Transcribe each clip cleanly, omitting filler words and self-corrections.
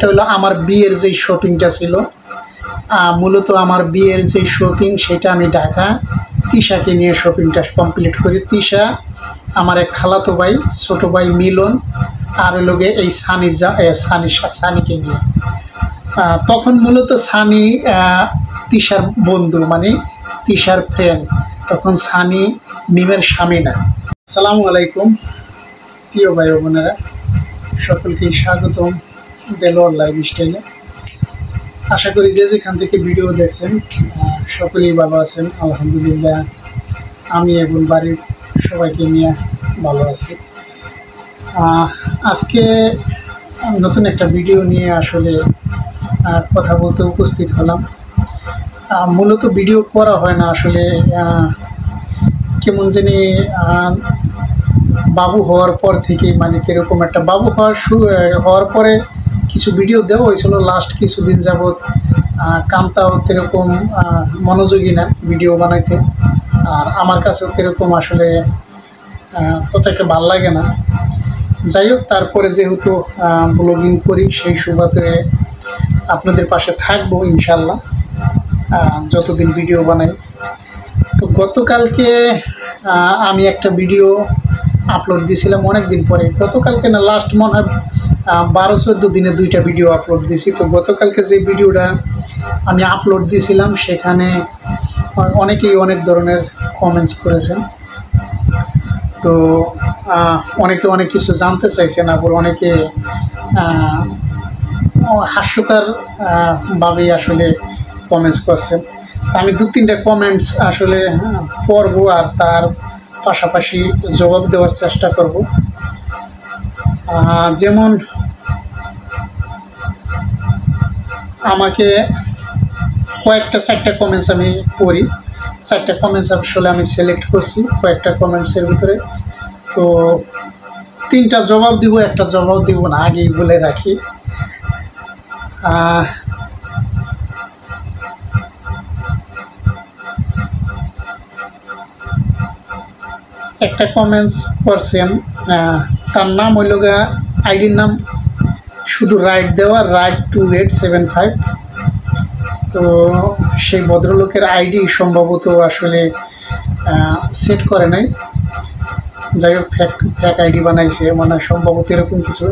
সেটা হলো আমার বিয়ের যে শপিংটা ছিল। মূলত আমার বিয়ের যে শপিং সেটা আমি ঢাকা তিশাকে নিয়ে শপিংটা কমপ্লিট করি। তিশা আমার এক খালাতো ভাই, ছোটো ভাই মিলন, আর লোকে এই সানিকে নিয়ে। তখন মূলত সানি তিশার বন্ধু, মানে তিশার ফ্রেন্ড। তখন সানি মিমের স্বামী না। আসসালামু আলাইকুম প্রিয় ভাই বোনেরা, সকলকে স্বাগতম দেলোয়ার লাইফস্টাইলে। আশা করি যে যেখান থেকে ভিডিও দেখছেন সকলেই ভালো আছেন। আলহামদুলিল্লাহ আমি এবং বাড়ির সবাইকে নিয়ে ভালো আছি। আজকে নতুন একটা ভিডিও নিয়ে আসলে কথা বলতে উপস্থিত হলাম। মূলত ভিডিও করা হয় না আসলে, কেমন জানি বাবু হওয়ার পর থেকে, মানে কীরকম একটা বাবু হওয়ার পরে কিছু ভিডিও দেওয়া হয়েছিল লাস্ট কিছুদিন যাবৎ। কামতাও সেরকম মনোযোগী না ভিডিও বানাইতে, আর আমার কাছেও সেরকম আসলে ততটা ভালো লাগে না। যাই হোক, তারপরে যেহেতু ব্লগিং করি সেই সুবাদে আপনাদের পাশে থাকবো ইনশাল্লাহ যতদিন ভিডিও বানাই। তো গতকালকে আমি একটা ভিডিও আপলোড দিয়েছিলাম অনেক দিন পরে। গতকালকে না, লাস্ট মনে হয় 12-14 দিনে 2টা ভিডিও আপলোড দিয়েছি। তো গতকালকে যে ভিডিওটা আমি আপলোড দিয়েছিলাম সেখানে অনেকেই অনেক ধরনের কমেন্টস করেছেন। তো অনেকে অনেক কিছু জানতে চাইছেন, আবার অনেকে হাস্যকর ভাবেই আসলে কমেন্টস করছেন। আমি 2-3টা কমেন্টস আসলে পড়ব আর তার পাশাপাশি জবাব দেওয়ার চেষ্টা করব। যেমন আমাকে কয়েকটা 4টা কমেন্টস আমি পড়ি। 4টা কমেন্টস আসলে আমি সিলেক্ট করছি কয়েকটা কমেন্টসের ভিতরে। তো 3টা জবাব দিব, একটা জবাব দিব না, আগেই বলে রাখি। একটা কমেন্টস করছেন, তার নাম হইল আইডির নাম শুধু রাইট দেওয়া, রাইট 2875। তো সেই ভদ্রলোকের আইডি সম্ভবত আসলে সেট করে নাই। যাই হোক, ফ্যাক আইডি বানাইছে, মানে সম্ভবত এরকম কিছু।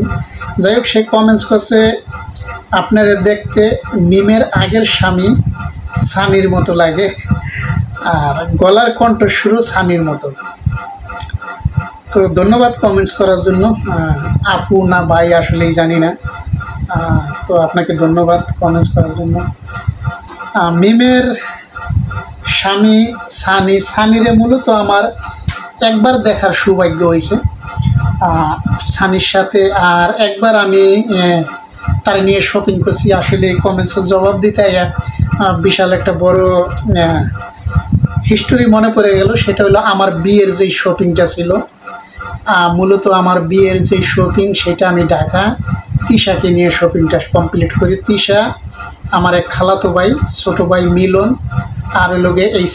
যাই হোক, সে কমেন্টস করছে, আপনারা দেখতে মিমের আগের স্বামী সানির মতো লাগে, আর গলার কণ্ঠস্বরও সানির মতো। তো ধন্যবাদ কমেন্টস করার জন্য। আপু না ভাই আসলেই জানি না। তো আপনাকে ধন্যবাদ কমেন্টস করার জন্য। মিমের স্বামী সানিরে মূলত আমার একবার দেখার সৌভাগ্য হয়েছে সানির সাথে, আর একবার আমি তার নিয়ে শপিং করছি। আসলে কমেন্টসের জবাব দিতে বিশাল একটা বড় হিস্টোরি মনে পড়ে গেল। সেটা হলো আমার বিয়ের যেই শপিংটা ছিল। মূলত আমার বিয়ের যে শপিং সেটা আমি ঢাকা তিশাকে নিয়ে শপিংটা কমপ্লিট করি। তিশা আমার এক খালাতো ভাই, ছোটো ভাই মিলন, আর লোকে এই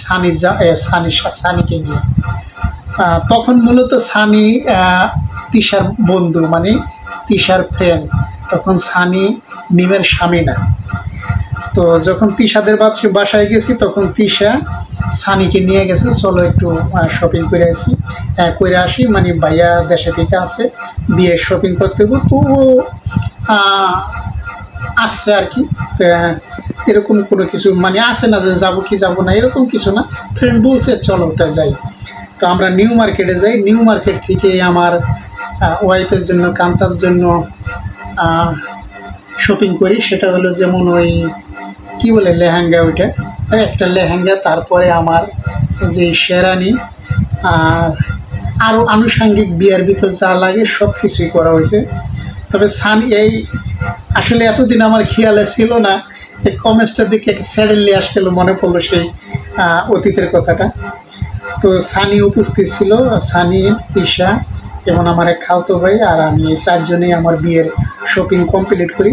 সানিকে নিয়ে। তখন মূলত সানি তিশার বন্ধু, মানে তিশার ফ্রেন্ড। তখন সানি মিমের স্বামী না। তো যখন তিশাদের বাসায় গেছি তখন তিশা সানিকে নিয়ে গেছে, চলো একটু শপিং করে আসি, মানে ভাইয়া দেশে থেকে আছে, বিয়ের শপিং করতে হবে। তো আসছে আর কি, এরকম কোনো কিছু মানে আসে না যে যাবো কি যাবো না, এরকম কিছু না। ফ্রেন্ড বলছে চলো তাই যাই। তো আমরা নিউ মার্কেটে যাই। নিউ মার্কেট থেকে আমার ওয়াইফের জন্য, কান্তার জন্য শপিং করি। সেটা হলো যেমন ওই কী বলে লেহেঙ্গা, ওইটা একটা লেহেঙ্গা, তারপরে আমার যে শেরানি, আর আরও আনুষঙ্গিক বিয়ের ভিতর যা লাগে সব কিছুই করা হয়েছে। তবে এই আসলে এতদিন আমার খেয়ালে ছিল না, এই কমেন্টসটার দিকে স্যাডেনলি আসলে মনে পড়লো সেই অতীতের কথাটা। তো সানি উপস্থিত ছিল, সানি, তিশা এবং আমার এক খালতো ভাই, আর আমি এই 4জনেই আমার বিয়ের শপিং কমপ্লিট করি।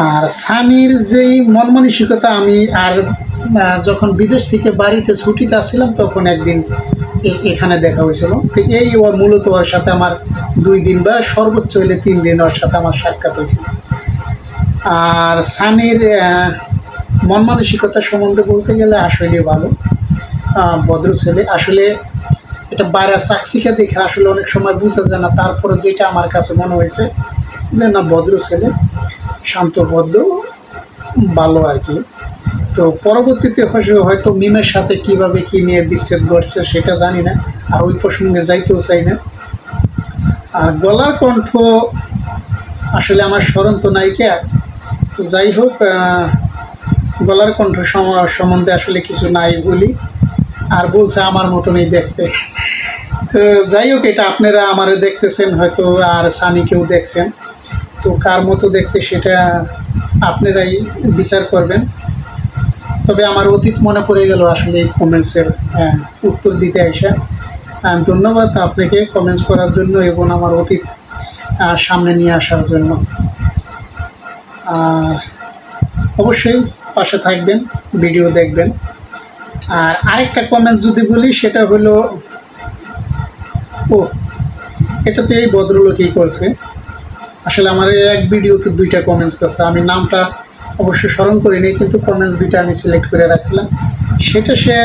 আর সানির যেই মন মানসিকতা, আমি আর যখন বিদেশ থেকে বাড়িতে ছুটিতে আসছিলাম তখন একদিন এখানে দেখা হয়েছিল। তো এই মূলত ওর সাথে আমার 2 দিন বা সর্বোচ্চ হলে 3 দিন ওর সাথে আমার সাক্ষাৎ হয়েছিল। আর সানির মন মানসিকতা সম্বন্ধে বলতে গেলে আসলে ভালো, ভদ্র ছেলে। আসলে এটা বাইরে চাকচিকা দেখে আসলে অনেক সময় বোঝা যায় না, তারপরে যেটা আমার কাছে মনে হয়েছে যে না, ভদ্র ছেলে, শান্ত ভদ্র, ভালো আর কি। তো পরবর্তীতে হয়তো মিমের সাথে কিভাবে কি নিয়ে বিচ্ছেদ ঘটছে সেটা জানি না, আর ওই প্রসঙ্গে যাইতেও চাই না। আর গলার কণ্ঠ আসলে আমার স্মরণ তো নায়িকা, তো যাই হোক, গলার কণ্ঠ সম্বন্ধে আসলে কিছু নাই বলি, আর বলছে আমার মতনই দেখতে। তো যাই হোক, এটা আপনারা আমারে দেখতেছেন হয়তো, আর সানিকেও দেখছেন, তো কার মতো দেখতে সেটা আপনারাই বিচার করবেন। তবে আমার অতীত মনে পড়ে গেল আসলে এই কমেন্টসের উত্তর দিতে আসা। ধন্যবাদ আপনাকে কমেন্টস করার জন্য এবং আমার অতীত সামনে নিয়ে আসার জন্য। আর অবশ্যই পাশে থাকবেন, ভিডিও দেখবেন। আর আরেকটা কমেন্ট যদি বলি সেটা হলো, এটা তো এই ভদ্রলোকই করছে। আসলে আমার এক ভিডিওতে 2টা কমেন্টস করছে, আমি নামটা অবশ্যই স্মরণ করিনি, কিন্তু কমেন্টস 2টা আমি সিলেক্ট করে রাখছিলাম। সেটা সে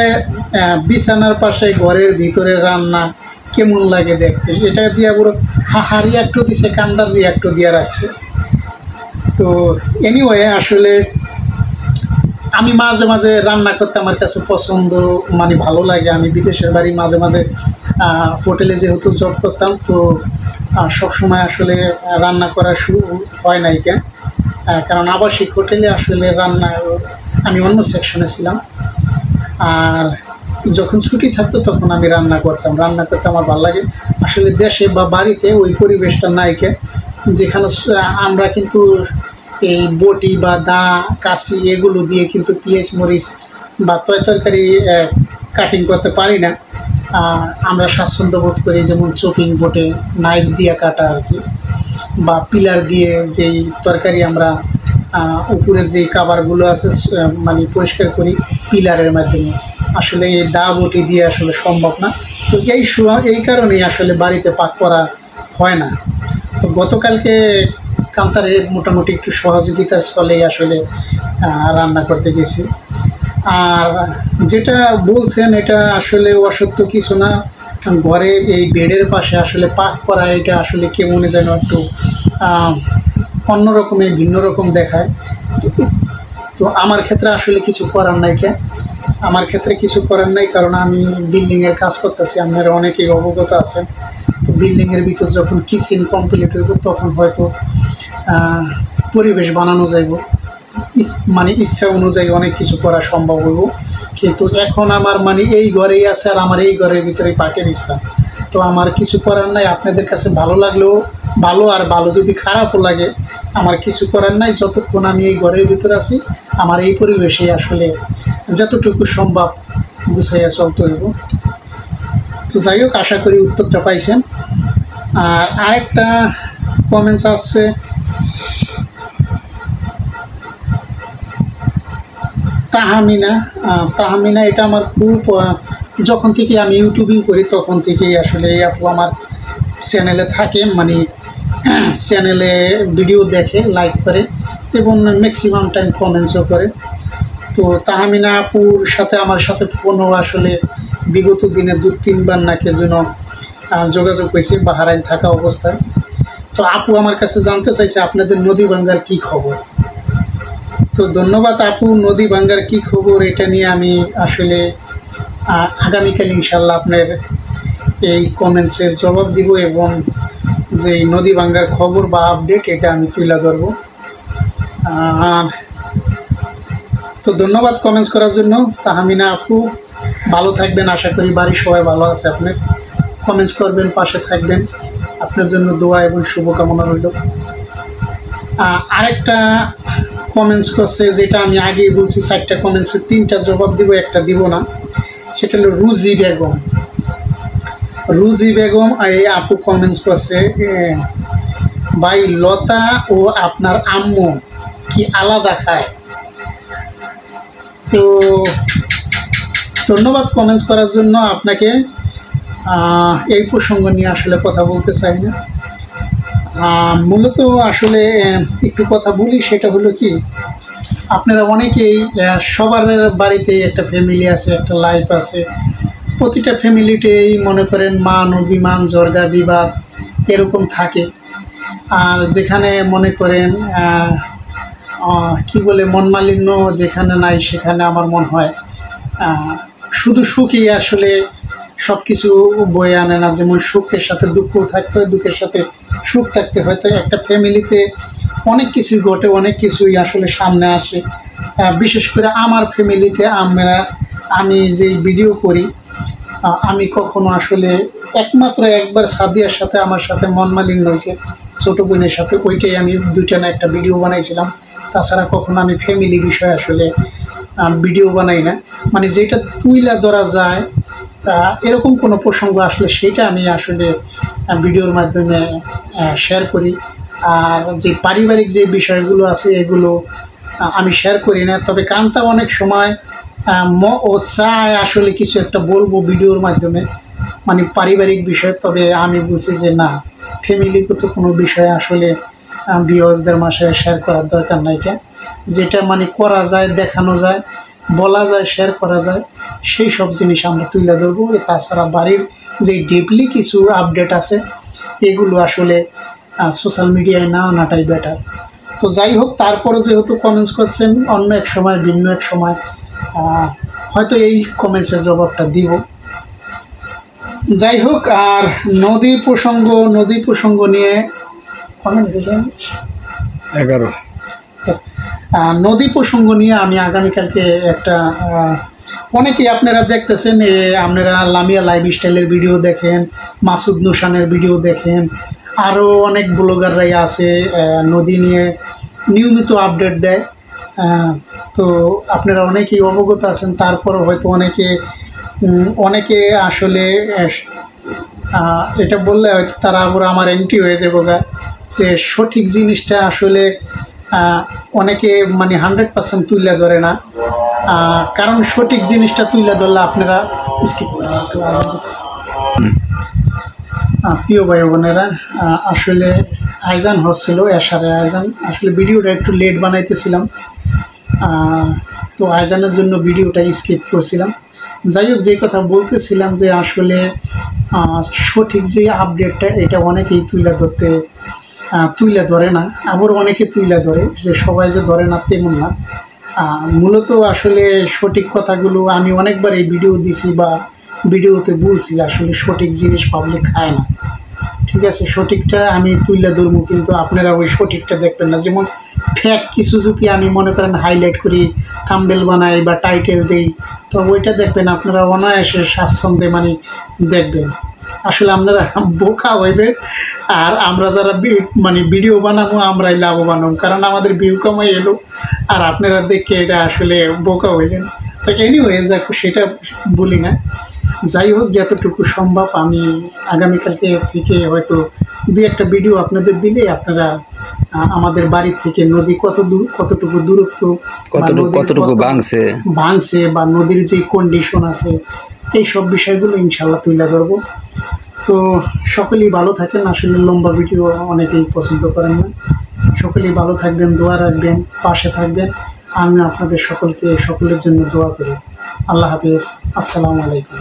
বিছানার পাশে ঘরের ভিতরে রান্না কেমন লাগে দেখতে, এটা দিয়ে পুরো হাহা রিয়াক্টও দিছে, কান্দার রিয়াক্টও দিয়ে রাখছে। তো এনিওয়ে, আসলে আমি মাঝে মাঝে রান্না করতে আমার কাছে পছন্দ, মানে ভালো লাগে। আমি বিদেশের বাড়ি মাঝে মাঝে হোটেলে যেহেতু জব করতাম, তো সবসময় আসলে রান্না করা হয় নাই কেন, কারণ আবাসিক হোটেলে আসলে রান্না, আমি অন্য সেকশনে ছিলাম। আর যখন ছুটি থাকতো তখন আমি রান্না করতে আমার ভালো লাগে। আসলে দেশে বা বাড়িতে ওই পরিবেশটা নাইকে, যেখানে আমরা কিন্তু এই বটি বা দা, কাশি এগুলো দিয়ে কিন্তু পেঁয়াজ মরিচ বা তরকারি কাটিং করতে পারি না। আমরা স্বাচ্ছন্দ্য বোধ করি যেমন চপিং বোর্ডে নাইফ দিয়ে কাটা আর কি, বা পিলার দিয়ে যেই তরকারি আমরা উপরে যেই কাভারগুলো আছে মানে পরিষ্কার করি পিলারের মাধ্যমে, আসলে এই দা বটি দিয়ে আসলে সম্ভব না। তো এই কারণেই আসলে বাড়িতে পাক করা হয় না। তো গতকালকে কান্তারের মোটামুটি একটু সহযোগিতার ছলেই আসলে রান্না করতে গেছি। আর যেটা বলছেন এটা আসলে অসত্য কিছু না, ঘরে এই বেডের পাশে আসলে পাক করা, এটা আসলে কেমন যেন একটু অন্যরকমের ভিন্ন রকম দেখায়। তো আমার ক্ষেত্রে আসলে কিছু করার নাই আমার ক্ষেত্রে কিছু করার নাই, কারণ আমি বিল্ডিংয়ের কাজ করতেছি, আপনারা অনেকেই অবগত আছেন। তো বিল্ডিংয়ের ভিতর যখন কিচেন কমপ্লিট হইব তখন হয়তো পরিবেশ বানানো যাইব, মানে ইচ্ছা অনুযায়ী অনেক কিছু করা সম্ভব হইব। কিন্তু এখন আমার মানে এই ঘরেই আছে, আর আমার এই ঘরের ভিতরেই পাকের ইচ্ছা, তো আমার কিছু করার নাই। আপনাদের কাছে ভালো লাগলেও ভালো, আর ভালো যদি খারাপও লাগে আমার কিছু করার নাই। যতক্ষণ আমি এই ঘরের ভিতরে আছি, আমার এই পরিবেশে আসলে যতটুকু সম্ভব গুছাইয়া চলতে হইব। তো যাই হোক, আশা করি উত্তরটা পাইছেন। আর আরেকটা কমেন্টস আসছে, তাহামিনা, এটা আমার খুব, যখন থেকে আমি ইউটিউবিং করি তখন থেকেই আসলে এই আপু আমার চ্যানেলে থাকে, মানে চ্যানেলে ভিডিও দেখে, লাইক করে এবং ম্যাক্সিমাম টাইম কমেন্টসও করে। তো তাহমিনা আপুর সাথে আমার সাথে ফোনও আসলে বিগত দিনে 2-3বার নাকি যেন যোগাযোগ হয়েছে বাহারাইন থাকা অবস্থায়। তো আপু আমার কাছে জানতে চাইছে আপনাদের নদী ভাঙ্গার কী খবর। তো ধন্যবাদ আপু, নদী ভাঙ্গার কী খবর এটা নিয়ে আমি আসলে আগামীকাল ইনশাল্লাহ আপনার এই কমেন্টসের জবাব দিব, এবং যে নদী ভাঙ্গার খবর বা আপডেট এটা আমি তুলে ধরব। আর তো ধন্যবাদ কমেন্টস করার জন্য তাহমিনা আপু, ভালো থাকবেন, আশা করি বাড়ির সবাই ভালো আছে। আপনার কমেন্টস করবেন, পাশে থাকবেন, আপনার জন্য দোয়া এবং শুভকামনা রইল। আরেকটা কমেন্টস করছে, যেটা আমি আগেই বলছি 4টা কমেন্টসে 3টা জবাব দিব, একটা দিব না। সেটা হলো রুজি বেগম এই আপু কমেন্টস করছে, ভাই লতা ও আপনার আম্মু কি আলাদা খায়? তো ধন্যবাদ কমেন্টস করার জন্য আপনাকে। এই প্রসঙ্গ নিয়ে আসলে কথা বলতে চাই না। মূলত আসলে একটু কথা বলি, সেটা হলো কি, আপনারা অনেকেই সবার বাড়িতে একটা ফ্যামিলি আছে, একটা লাইফ আছে। প্রতিটা ফ্যামিলিতেই মনে করেন মান অভিমান, জর্গা বিবাদ এরকম থাকে। আর যেখানে মনে করেন কি বলে মনমালিন্য যেখানে নাই, সেখানে আমার মনে হয় শুধু সুখই আসলে সব কিছু বয়ে আনে না। যেমন সুখের সাথে দুঃখও থাকতে হয়, দুঃখের সাথে সুখ থাকতে হয়। তো একটা ফ্যামিলিতে অনেক কিছুই ঘটে, অনেক কিছুই আসলে সামনে আসে। বিশেষ করে আমার ফ্যামিলিতে আমি যেই ভিডিও করি, আমি কখনো আসলে একমাত্র একবার সাদিয়ার সাথে আমার সাথে মনমালিন্য হয়েছে, ছোটো বোনের সাথে, ওইটাই আমি দুইটা না একটা ভিডিও বানাইছিলাম। তাছাড়া কখনো আমি ফ্যামিলি বিষয়ে আসলে ভিডিও বানাই না। মানে যেটা তুইলা ধরা যায় এরকম কোনো প্রসঙ্গ আসলে সেটা আমি আসলে ভিডিওর মাধ্যমে শেয়ার করি। আর যে পারিবারিক যে বিষয়গুলো আছে এগুলো আমি শেয়ার করি না। তবে কান্তা অনেক সময় ও চায় আসলে কিছু একটা বলবো ভিডিওর মাধ্যমে, মানে পারিবারিক বিষয়। তবে আমি বলছি যে না, ফ্যামিলিগত কোনো বিষয় আসলে ভিউয়ার্সদের মাসে শেয়ার করার দরকার নাই। কেন, যেটা মানে করা যায়, দেখানো যায়, বলা যায়, শেয়ার করা যায়, সেই সব জিনিস আমরা তুলে ধরবো। তাছাড়া বাড়ির যে ডিপলি কিছু আপডেট আছে এগুলো আসলে সোশ্যাল মিডিয়ায় না আনাটাই বেটার। তো যাই হোক, তারপরে যেহেতু কমেন্টস করছেন, অন্য এক সময় ভিন্ন এক সময় হয়তো এই কমেন্টসের জবাবটা দিব। যাই হোক, আর নদী প্রসঙ্গ নিয়ে কমেন্ট করেছেন 11। নদী প্রসঙ্গ নিয়ে আমি আগামীকালকে একটা অনেকেই আপনারা দেখতেছেন, আপনারা লামিয়া লাইফস্টাইলের ভিডিও দেখেন, মাসুদ নুসানের ভিডিও দেখেন, আরও অনেক ব্লগাররাই আছে নদী নিয়ে নিয়মিত আপডেট দেয়। তো আপনারা অনেকেই অবগত আছেন। তারপরও হয়তো অনেকে আসলে এটা বললে হয়তো তারা আবার আমার এন্টি হয়ে যাবো যে সঠিক জিনিসটা আসলে অনেকে মানে 100% তুলে ধরে না। কারণ সঠিক জিনিসটা তুলে ধরলে আপনারা স্কিপ করেন। একটু প্রিয় ভাই বোনেরা, আসলে আয়োজন হচ্ছিল এশারের আয়োজন। আসলে ভিডিওটা একটু লেট বানাইতেছিলাম, তো আয়োজনের জন্য ভিডিওটা স্কিপ করছিলাম। যাই হোক, যে কথা বলতেছিলাম যে আসলে সঠিক যে আপডেটটা এটা অনেকেই তুলে ধরে না, আবার অনেকে তুলে ধরে, যে সবাই যে ধরে না তেমন না। মূলত আসলে সঠিক কথাগুলো আমি অনেকবার এই ভিডিও দিছি বা ভিডিওতে বলছি, আসলে সঠিক জিনিস পাবলিক খায় না। ঠিক আছে, সঠিকটা আমি তুলে ধরবো, কিন্তু আপনারা ওই সঠিকটা দেখবেন না। যেমন ফ্যাক্ট কিছু যদি আমি মনে করেন হাইলাইট করি, থাম্বনেল বানাই বা টাইটেল দেই, তো ওইটা দেখবেন আপনারা অনায়াসে স্বাচ্ছন্দ্যে মানে দেখবেন। আসলে আপনারা বোকা হইবে, আর আমরা যারা মানে ভিডিও বানাবো আমরাই লাভবান হব, কারণ আমাদের ভিউ কামাই এলো, আর আপনারা দেখে এটা আসলে বোকা হইলেন। তো এনিওয়ে, যাক সেটা বলি না। যাই হোক, যতটুকু সম্ভব আমি আগামীকালকে থেকে হয়তো দুই একটা ভিডিও আপনাদের দিলে আপনারা আমাদের বাড়ি থেকে নদী কতটুকু দূরত্ব, কতটুকু ভাঙছে বা নদীর যে কন্ডিশন আছে, এই সব বিষয়গুলো ইনশাল্লাহ তুলে ধরবো। তো সকলেই ভালো থাকেন। আসলে লম্বা ভিডিও অনেকেই পছন্দ করেন না। সকলেই ভালো থাকবেন, দোয়া রাখবেন, পাশে থাকবেন। আমি আপনাদের সকলের জন্য দোয়া করি। আল্লাহ হাফিজ, আসসালামু আলাইকুম।